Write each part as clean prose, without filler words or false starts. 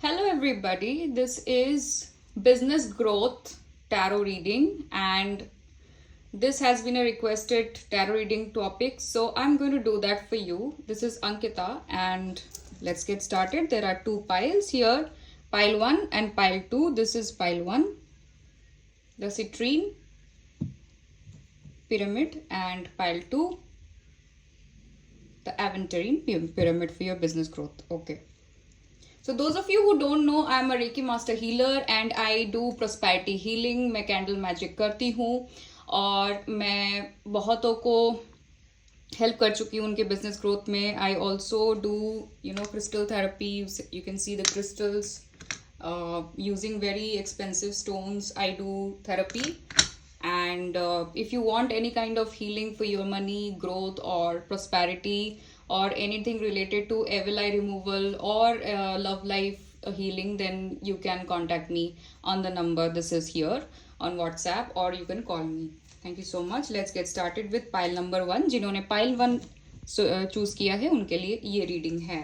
Hello, everybody. This is Business Growth Tarot Reading, and this has been a requested tarot reading topic, so I'm going to do that for you. This is Ankita, and let's get started. There are two piles here, pile 1 and pile 2. This is pile 1, the citrine pyramid, and pile 2, the aventurine pyramid for your business growth. Okay. So those of you who don't know, I am a Reiki master healer and I do prosperity healing. मैं candle magic करती हूँ और मैं बहुतों को help कर चुकी हूँ उनके बिजनेस ग्रोथ में. I also do crystal therapy. You can see the crystals using very expensive stones. I do therapy, and if you want any kind of healing for your money, growth, or prosperity, or anything related to evil eye removal or love life healing, then you can contact me on the number this is here on WhatsApp, or you can call me. Thank you so much. Let's get started with pile number 1. जिन्होंने pile 1 choose किया है उनके लिए ये reading है.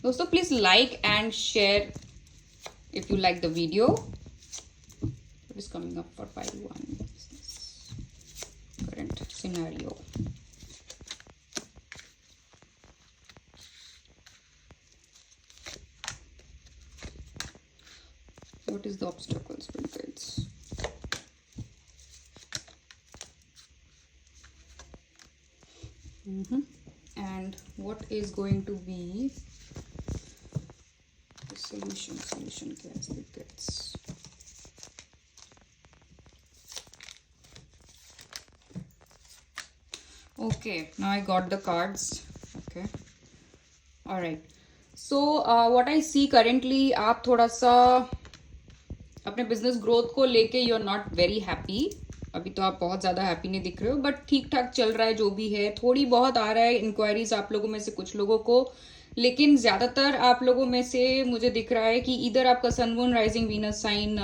दोस्तों please like and share if you like the video. What is coming up for pile 1? Current scenario. What is the obstacles with this? And what is going to be the solution क्या है with this? Okay, now I got the cards. Okay, all right. So what I see currently, आप थोड़ा सा अपने business growth को लेके you are not very happy. अभी तो आप बहुत ज़्यादा हैप्पी नहीं दिख रहे हो, बट ठीक ठाक चल रहा है जो भी है. थोड़ी बहुत आ रहा है इंक्वायरीज आप लोगों में से कुछ लोगों को, लेकिन ज़्यादातर आप लोगों में से मुझे दिख रहा है कि इधर आपका sun moon rising Venus sign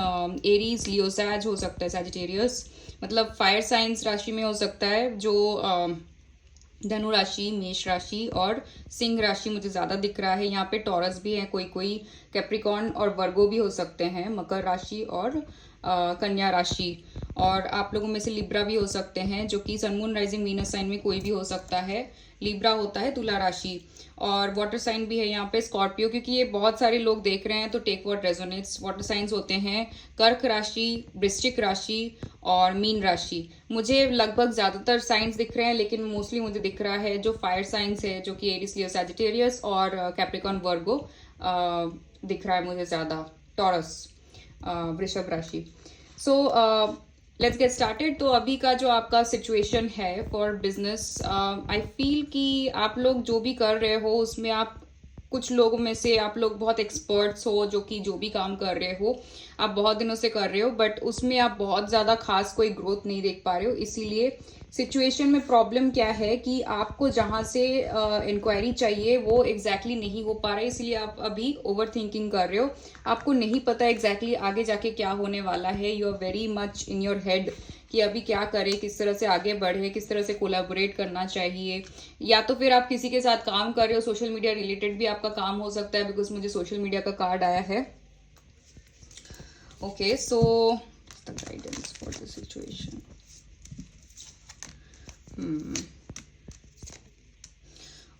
Aries Leo Sag हो सकता है, सैजिटेरियस मतलब फायर साइंस राशि में हो सकता है, जो धनु राशि, मेष राशि और सिंह राशि मुझे ज़्यादा दिख रहा है. यहाँ पे टॉरस भी है, कोई कोई कैप्रिकॉर्न और वर्गो भी हो सकते हैं, मकर राशि और कन्या राशि, और आप लोगों में से लिब्रा भी हो सकते हैं, जो कि sun moon rising Venus sign में कोई भी हो सकता है. लिब्रा होता है तुला राशि, और वाटर साइन भी है यहाँ पे स्कॉर्पियो, क्योंकि ये बहुत सारे लोग देख रहे हैं तो take what resonates. Water signs होते हैं कर्क राशि, वृश्चिक राशि और मीन राशि. मुझे लगभग ज्यादातर साइंस दिख रहे हैं, लेकिन मोस्टली मुझे दिख रहा है जो फायर साइंस है, जो कि एरिस, लियो, सैजिटेरियस और कैप्रिकॉर्न, वर्गो दिख रहा है मुझे ज्यादा. टॉरस, वृषभ राशि. सो लेट्स गेट स्टार्टेड. तो अभी का जो आपका सिचुएशन है फॉर बिजनेस, आई फील कि आप लोग जो भी कर रहे हो उसमें आप कुछ लोगों में से आप लोग बहुत एक्सपर्ट्स हो, जो कि जो भी काम कर रहे हो आप बहुत दिनों से कर रहे हो, बट उसमें आप बहुत ज़्यादा खास कोई ग्रोथ नहीं देख पा रहे हो. इसीलिए सिचुएशन में प्रॉब्लम क्या है कि आपको जहाँ से इंक्वायरी चाहिए वो एग्जैक्टली नहीं हो पा रहा है, इसलिए आप अभी ओवर थिंकिंग कर रहे हो. आपको नहीं पता एग्जैक्टली आगे जाके क्या होने वाला है. You are very much in your head कि अभी क्या करें, किस तरह से आगे बढ़े, किस तरह से कोलैबोरेट करना चाहिए, या तो फिर आप किसी के साथ काम कर रहे हो. सोशल मीडिया रिलेटेड भी आपका काम हो सकता है, बिकॉज मुझे सोशल मीडिया का कार्ड आया है. Okay, so the guidance for the situation.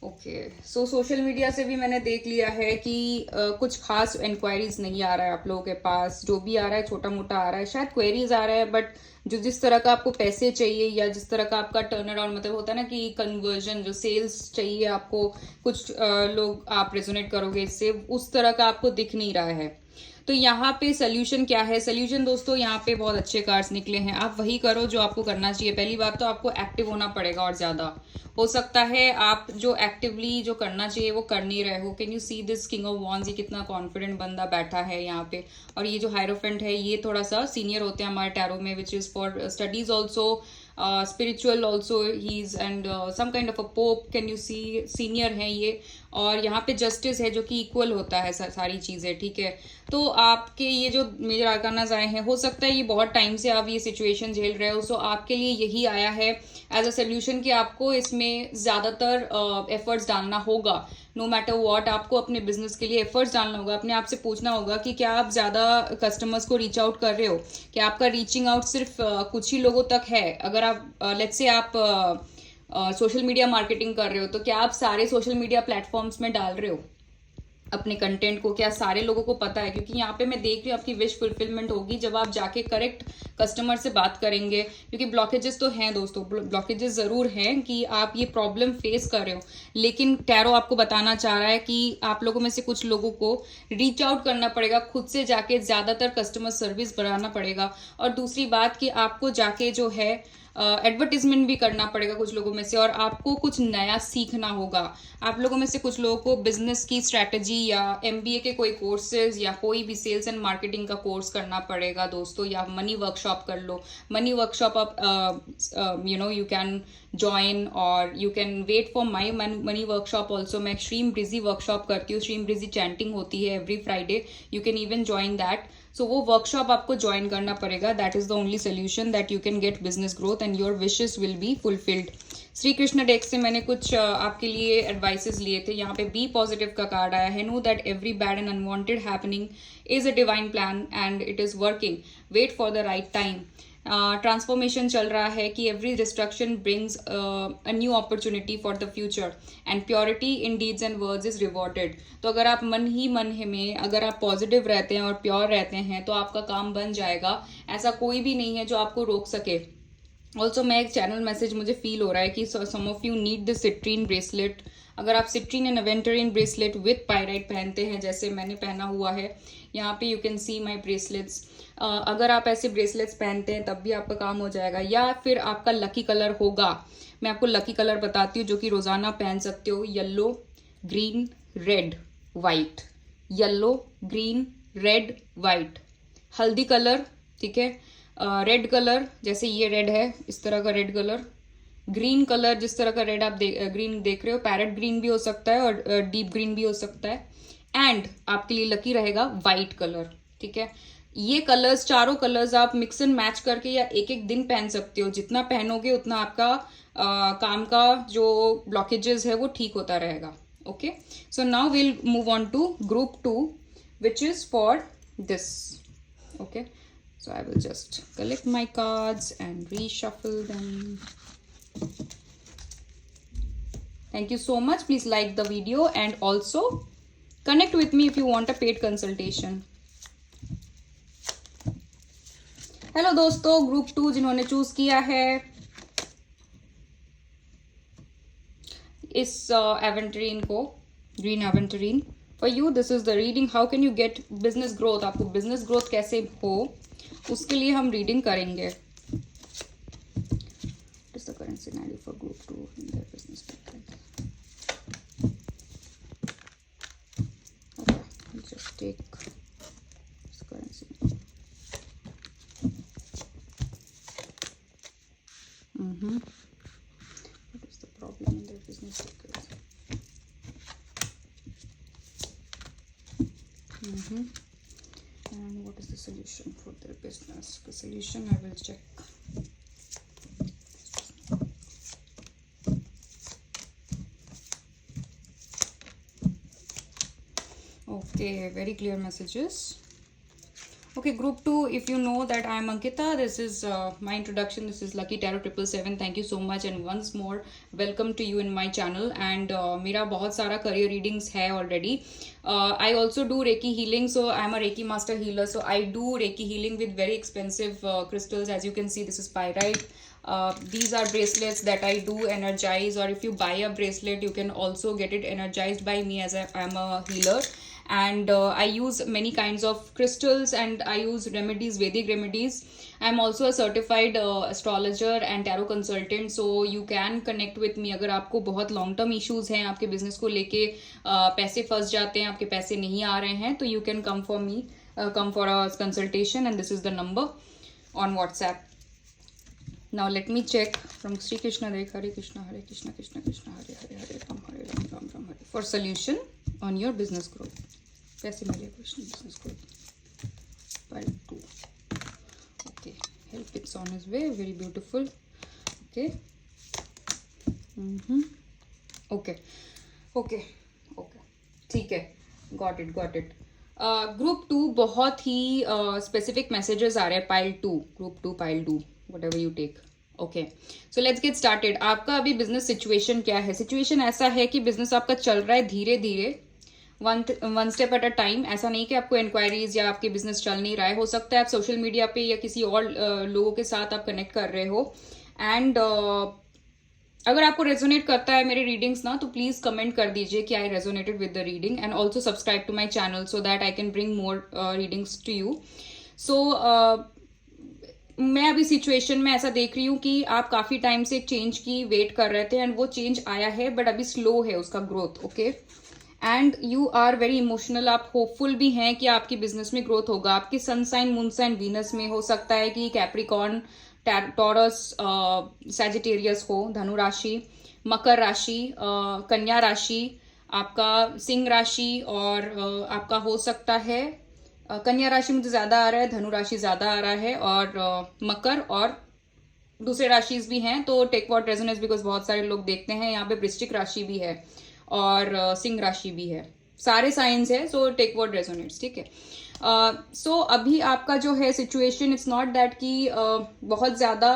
Okay, so social media से भी मैंने देख लिया है कि कुछ खास इंक्वायरीज नहीं आ रहा है आप लोगों के पास. जो भी आ रहा है छोटा मोटा आ रहा है, शायद क्वेरीज आ रहा है, बट जो जिस तरह का आपको पैसे चाहिए या जिस तरह का आपका टर्न अराउंड मतलब होता है ना कि कन्वर्जन, जो सेल्स चाहिए आपको, कुछ लोग आप रेजोनेट करोगे इससे, उस तरह का आपको दिख नहीं रहा है. तो यहाँ पे सोल्यूशन क्या है? सोल्यूशन दोस्तों यहाँ पे बहुत अच्छे कार्ड्स निकले हैं. आप वही करो जो आपको करना चाहिए. पहली बात तो आपको एक्टिव होना पड़ेगा, और ज्यादा हो सकता है आप जो एक्टिवली जो करना चाहिए वो कर नहीं रहे हो. Can you see this king of wands? ये कितना कॉन्फिडेंट बंदा बैठा है यहाँ पे. और ये जो हायरोफेंट है ये थोड़ा सा सीनियर होते हैं हमारे टैरो में, which is for studies also. Spiritual also he is, and some kind of a pope, can you see, senior है ये। और यहाँ पे जस्टिस है जो कि इक्वल होता है सारी चीजें, ठीक है। तो आपके ये जो मेजर आर्कानाज आए हैं, हो सकता है ये बहुत टाइम से आप ये सिचुएशन झेल रहे हो, सो आपके लिए यही आया है एज अ सोल्यूशन कि आपको इसमें ज्यादातर एफर्ट्स डालना होगा। नो मैटर व्हाट, आपको अपने बिजनेस के लिए एफर्ट्स डालना होगा। अपने आप से पूछना होगा कि क्या आप ज्यादा कस्टमर्स को रीच आउट कर रहे हो, क्या आपका रीचिंग आउट सिर्फ कुछ ही लोगों तक है। अगर आप लेट्स से आप सोशल मीडिया मार्केटिंग कर रहे हो, तो क्या आप सारे सोशल मीडिया प्लेटफॉर्म्स में डाल रहे हो अपने कंटेंट को, क्या सारे लोगों को पता है? क्योंकि यहाँ पे मैं देख रही हूँ आपकी विश फुलफिलमेंट होगी जब आप जाके करेक्ट कस्टमर से बात करेंगे। क्योंकि ब्लॉकेजेस तो हैं दोस्तों, ब्लॉकेजेस जरूर हैं कि आप ये प्रॉब्लम फेस कर रहे हो, लेकिन टैरो आपको बताना चाह रहा है कि आप लोगों में से कुछ लोगों को रीच आउट करना पड़ेगा, खुद से जाके ज्यादातर कस्टमर सर्विस बढ़ाना पड़ेगा। और दूसरी बात कि आपको जाके जो है एडवर्टीजमेंट भी करना पड़ेगा कुछ लोगों में से, और आपको कुछ नया सीखना होगा। आप लोगों में से कुछ लोगों को बिजनेस की स्ट्रेटजी या एमबीए के कोई कोर्सेज या कोई भी सेल्स एंड मार्केटिंग का कोर्स करना पड़ेगा दोस्तों, या मनी वर्कशॉप कर लो। मनी वर्कशॉप आप यू कैन ज्वाइन, और you can wait for my money workshop also. मैं श्रीम ब्रिजी वर्कशॉप करती हूँ, श्रीम ब्रिजी चैंटिंग होती है every Friday, you can even join that. So वो वर्कशॉप आपको ज्वाइन करना पड़ेगा। That is the only solution that you can get business growth and your wishes will be fulfilled. Shri Krishna deck से मैंने कुछ आपके लिए एडवाइसेस लिए थे। यहाँ पे बी पॉजिटिव का कार्ड आया है। Know that every bad and unwanted happening is a divine plan and it is working, wait for the right time. Transformation चल रहा है कि every destruction brings a new opportunity for the future and purity in deeds and words is rewarded. तो अगर आप मन में अगर आप पॉजिटिव रहते हैं और प्योर रहते हैं तो आपका काम बन जाएगा। ऐसा कोई भी नहीं है जो आपको रोक सके। ऑल्सो मैं एक चैनल मैसेज मुझे फील हो रहा है कि some of you need the citrine bracelet. अगर आप citrine and aventurine bracelet with pyrite पहनते हैं, जैसे मैंने पहना हुआ है, यहाँ पे you can see my bracelets. अगर आप ऐसे ब्रेसलेट्स पहनते हैं तब भी आपका काम हो जाएगा। या फिर आपका लकी कलर होगा, मैं आपको लकी कलर बताती हूँ जो कि रोजाना पहन सकते हो। Yellow, green, red, white. Yellow, green, red, white. हल्दी कलर, ठीक है। रेड कलर, जैसे ये रेड है, इस तरह का रेड कलर। ग्रीन कलर, जिस तरह का रेड आप ग्रीन देख रहे हो, पैरेट ग्रीन भी हो सकता है और डीप ग्रीन भी हो सकता है। एंड आपके लिए लकी रहेगा वाइट कलर, ठीक है। ये कलर्स, चारों कलर्स आप मिक्स एंड मैच करके या एक एक दिन पहन सकते हो। जितना पहनोगे उतना आपका काम का जो ब्लॉकेजेस है वो ठीक होता रहेगा। Okay, so now will move on to group 2 which is for this. Okay, so I will just collect my cards and reshuffle them. Thank you so much. Please like the video and also connect with me if you want a paid consultation. Hello दोस्तों, group 2 जिन्होंने choose किया है इस aventurine को, green aventurine, for you this is the reading. How can you get business growth? आपको business growth कैसे हो, उसके लिए हम रीडिंग करेंगे। What is the current scenario for group 2 in their business business? Okay, we'll just take this current scenario. What is the problem in their business circles? And what is the solution for their business? The solution I will check. Okay, very clear messages. Okay, group 2, if you know that I am Ankita, this is my introduction. This is Lucky Tarot 777. Thank you so much and once more welcome to you in my channel. And मेरा बहुत सारा career readings है already. I also do Reiki healing, so I am a Reiki master healer. So I do Reiki healing with very expensive crystals. As you can see, this is pyrite. These are bracelets that I do energize, or if you buy a bracelet, you can also get it energized by me, as I am a healer. And I use many kinds of crystals and I use remedies, Vedic remedies. I'm also a certified astrologer and tarot consultant, so you can connect with me. अगर आपको बहुत long term issues हैं, आपके business को लेके पैसे फंस जाते हैं, आपके पैसे नहीं आ रहे हैं, तो you can come for me, come for a consultation, and this is the number on WhatsApp. Now let me check from Sri Krishna Dekh, Hare Krishna Krishna Krishna Hare Hare Hare Ram Ram Hare for solution on your business growth. कैसे मिले question business growth part 2. Okay, help it's on its way. Very beautiful. Okay. Okay. Okay. Okay. ठीक है. Got it. Group 2 बहुत ही specific messages आ रहे हैं. Pile 2, group 2 pile 2, whatever you take. Okay, so let's get started. आपका अभी business situation क्या है? सिचुएशन ऐसा है कि बिजनेस आपका चल रहा है धीरे धीरे, one step at a time. ऐसा नहीं कि आपको इंक्वायरीज या आपके बिजनेस चल नहीं रहा है. हो सकता है आप सोशल मीडिया पे या किसी और लोगों के साथ आप कनेक्ट कर रहे हो. एंड अगर आपको रेजोनेट करता है मेरे रीडिंग्स ना, तो प्लीज कमेंट कर दीजिए कि I resonated with the reading. And also subscribe to my channel so that I can bring more readings to you. So मैं अभी सिचुएशन में ऐसा देख रही हूँ कि आप काफी टाइम से एक चेंज की वेट कर रहे थे एंड वो चेंज आया है, बट अभी स्लो है उसका growth. Okay, and you are very emotional. आप होपफुल भी हैं कि आपकी बिजनेस में ग्रोथ होगा. आपकी sun sign, moon sign Venus में हो सकता है कि कैप्रिकॉर्न, टॉरस, सैजिटेरियस हो, धनु राशि, मकर राशि, कन्या राशि, आपका सिंह राशि, और आपका हो सकता है कन्या राशि मुझे ज्यादा आ रहा है, धनु राशि ज्यादा आ रहा है, और मकर और दूसरे राशिज भी हैं. तो टेक व्हाट रेजोनेट्स, बिकॉज बहुत सारे लोग देखते हैं यहाँ पे वृश्चिक राशि भी है और सिंह राशि भी है. सारे साइंस है, सो टेक व्हाट रेजोनेट्स. ठीक है. सो अभी आपका जो है सिचुएशन, इट्स नॉट दैट कि बहुत ज्यादा.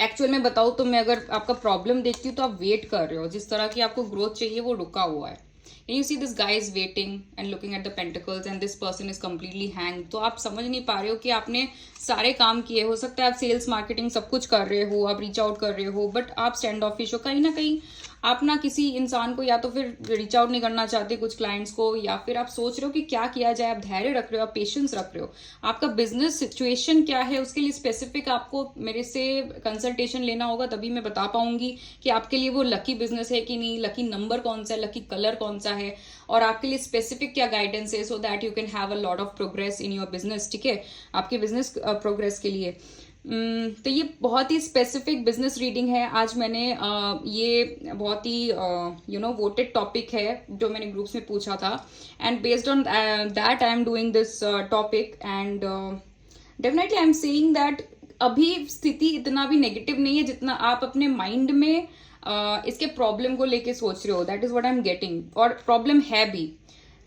एक्चुअल में बताऊं तो मैं अगर आपका प्रॉब्लम देखती हूँ तो आप वेट कर रहे हो. जिस तरह की आपको ग्रोथ चाहिए वो रुका हुआ है. And you see this guy is waiting and looking at the pentacles and this person is completely hanged. तो आप समझ नहीं पा रहे हो कि आपने सारे काम किए. हो सकता है आप सेल्स, मार्केटिंग सब कुछ कर रहे हो, आप रीच आउट कर रहे हो, बट आप स्टैंड ऑफिश हो. कहीं ना कहीं आप ना किसी इंसान को या तो फिर रीच आउट नहीं करना चाहते कुछ क्लाइंट्स को, या फिर आप सोच रहे हो कि क्या किया जाए. आप धैर्य रख रहे हो, आप पेशेंस रख रहे हो. आपका बिजनेस सिचुएशन क्या है उसके लिए स्पेसिफिक आपको मेरे से कंसल्टेशन लेना होगा, तभी मैं बता पाऊंगी कि आपके लिए वो लकी बिजनेस है कि नहीं, लकी नंबर कौन सा है, लकी कलर कौन सा है, और आपके लिए स्पेसिफिक क्या गाइडेंस है, सो that you can have a lot of progress in your business. ठीक है, आपके बिजनेस प्रोग्रेस के लिए. तो ये बहुत ही स्पेसिफिक बिजनेस रीडिंग है. आज मैंने ये बहुत ही वोटेड टॉपिक है जो मैंने ग्रुप्स में पूछा था, and based on that I am doing this topic. And definitely I am saying that अभी स्थिति इतना भी नेगेटिव नहीं है जितना आप अपने माइंड में इसके प्रॉब्लम को लेके सोच रहे हो. That is what I am getting. और प्रॉब्लम है भी,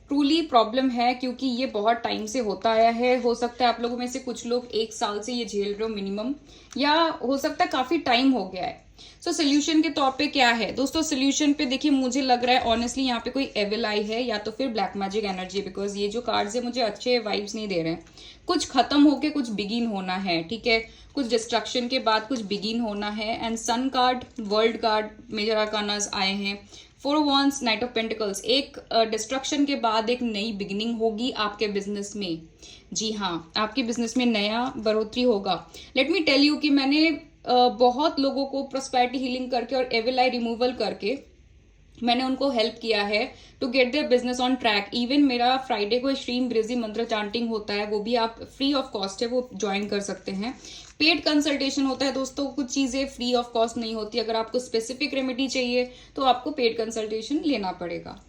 ट्रूली प्रॉब्लम है, क्योंकि ये बहुत टाइम से होता आया है. हो सकता है आप लोगों में से कुछ लोग 1 साल से ये झेल रहे हो मिनिमम, या हो सकता है काफी टाइम हो गया है. सो सोल्यूशन के तौर पे क्या है दोस्तों? सोल्यूशन पे देखिए, मुझे लग रहा है ऑनेस्टली यहाँ पे कोई एविल आई है या तो फिर ब्लैक मैजिक एनर्जी, बिकॉज ये जो कार्ड्स है मुझे अच्छे वाइब्स नहीं दे रहे हैं. कुछ खत्म होके कुछ बिगिन होना है. ठीक है, कुछ डिस्ट्रक्शन के बाद कुछ बिगिन होना है. And sun card, world card, major arcanas आए हैं. 4 of wands, knight of pentacles. एक डिस्ट्रक्शन के बाद एक नई बिगिनिंग होगी आपके बिजनेस में. जी हाँ, आपके बिजनेस में नया बढ़ोतरी होगा. लेट मी टेल यू कि मैंने बहुत लोगों को प्रोस्पेरिटी हीलिंग करके और एविल आई रिमूवल करके मैंने उनको हेल्प किया है to get their business on track. Even मेरा फ्राइडे को श्रीम ब्रिजी मंत्र चांटिंग होता है, वो भी आप फ्री ऑफ कॉस्ट है, वो ज्वाइन कर सकते हैं. पेड कंसल्टेशन होता है दोस्तों, कुछ चीजें फ्री ऑफ कॉस्ट नहीं होती. अगर आपको स्पेसिफिक रेमेडी चाहिए तो आपको पेड कंसल्टेशन लेना पड़ेगा.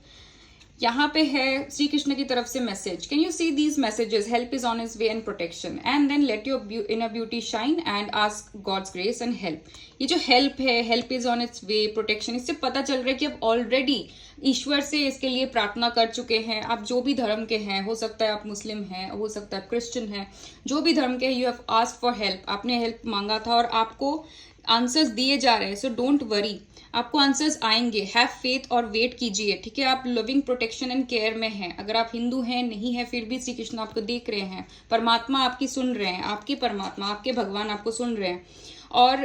यहाँ पे है श्री कृष्ण की तरफ से message. Can you see these messages? Help is on is way and protection, and then let your inner beauty shine and ask God's grace and help. ये जो हेल्प है, help is on its way, protection, इससे पता चल रहा है कि आप ऑलरेडी ईश्वर से इसके लिए प्रार्थना कर चुके हैं. आप जो भी धर्म के हैं, हो सकता है आप मुस्लिम हैं, हो सकता है क्रिश्चियन हैं, जो भी धर्म के हैं, you have asked for help. आपने हेल्प मांगा था और आपको आंसर्स दिए जा रहे हैं. सो डोंट वरी, आपको आंसर्स आएंगे. हैव फेथ और वेट कीजिए. ठीक है, आप लविंग, प्रोटेक्शन एंड केयर में हैं. अगर आप हिंदू हैं, नहीं है, फिर भी श्री कृष्ण आपको देख रहे हैं. परमात्मा आपकी सुन रहे हैं, आपके परमात्मा, आपके भगवान आपको सुन रहे हैं. और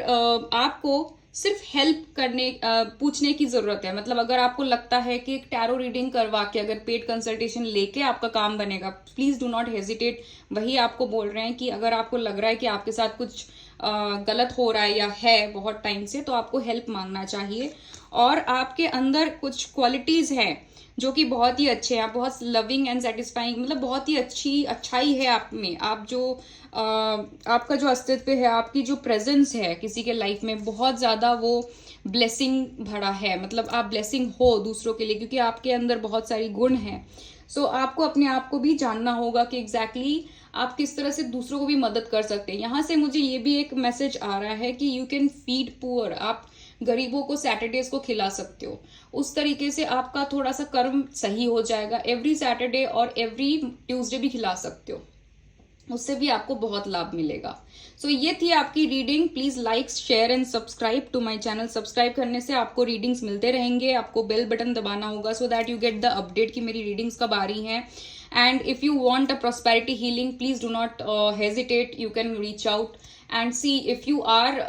आपको सिर्फ हेल्प करने पूछने की जरूरत है. मतलब अगर आपको लगता है कि एक टैरो रीडिंग करवा के अगर पेड कंसल्टेशन लेके आपका काम बनेगा, प्लीज डू नॉट हेजिटेट. वही आपको बोल रहे हैं कि अगर आपको लग रहा है कि आपके साथ कुछ गलत हो रहा है या है बहुत टाइम से, तो आपको हेल्प मांगना चाहिए। और आपके अंदर कुछ क्वालिटीज हैं जो कि बहुत ही अच्छे हैं, आप बहुत लविंग एंड सेटिस्फाइंग, मतलब बहुत ही अच्छाई है आप में। आप जो आपका जो अस्तित्व है, आपकी जो प्रेजेंस है किसी के लाइफ में, बहुत ज्यादा वो ब्लेसिंग भरा है। मतलब आप ब्लेसिंग हो दूसरों के लिए, क्योंकि आपके अंदर बहुत सारी गुण हैं। सो आपको अपने आप को भी जानना होगा कि एग्जैक्टली आप किस तरह से दूसरों को भी मदद कर सकते हैं। यहाँ से मुझे ये भी एक मैसेज आ रहा है कि यू कैन फीड पुअर, आप गरीबों को सैटरडेज को खिला सकते हो। उस तरीके से आपका थोड़ा सा कर्म सही हो जाएगा। एवरी सैटरडे और एवरी ट्यूसडे भी खिला सकते हो, उससे भी आपको बहुत लाभ मिलेगा। सो ये थी आपकी reading. Please like, share and subscribe to my channel. Subscribe करने से आपको रीडिंग्स मिलते रहेंगे। आपको बेल बटन दबाना होगा so that you get the update कि मेरी रीडिंग्स कब आ रही हैं। And if you want a prosperity healing, please do not hesitate, you can reach out and see if you are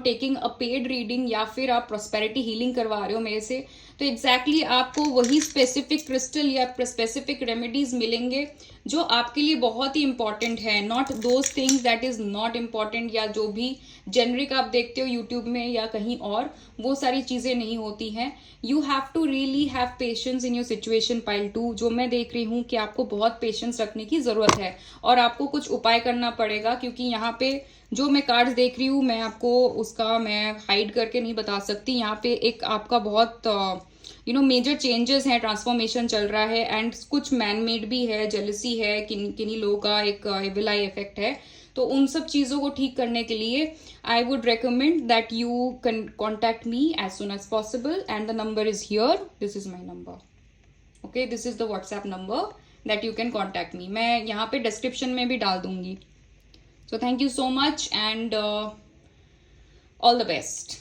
taking a paid reading, या फिर आप prosperity healing करवा रहे हो मेरे से, तो एग्जैक्टली आपको वही स्पेसिफिक क्रिस्टल या स्पेसिफिक रेमेडीज मिलेंगे जो आपके लिए बहुत ही इंपॉर्टेंट है। Not those things that is not important, या जो भी जेनरिक आप देखते हो यूट्यूब में या कहीं और, वो सारी चीजें नहीं होती हैं। You have to really have patience in your situation pile 2। जो मैं देख रही हूँ कि आपको बहुत पेशेंस रखने की जरूरत है और आपको कुछ उपाय करना पड़ेगा, क्योंकि यहाँ पे जो मैं कार्ड्स देख रही हूँ, मैं आपको उसका मैं हाइड करके नहीं बता सकती। यहाँ पे एक आपका बहुत मेजर चेंजेस हैं, ट्रांसफॉर्मेशन चल रहा है, एंड कुछ मैन मेड भी है, जेलसी है, किन्हीं लोगों का एक एविल आई इफेक्ट है। तो उन सब चीजों को ठीक करने के लिए I would recommend that you can contact me as soon as possible, and the number is here, this is my number, okay, this is the WhatsApp number that you can contact me. मैं यहाँ पे description में भी डाल दूंगी। So thank you so much and all the best.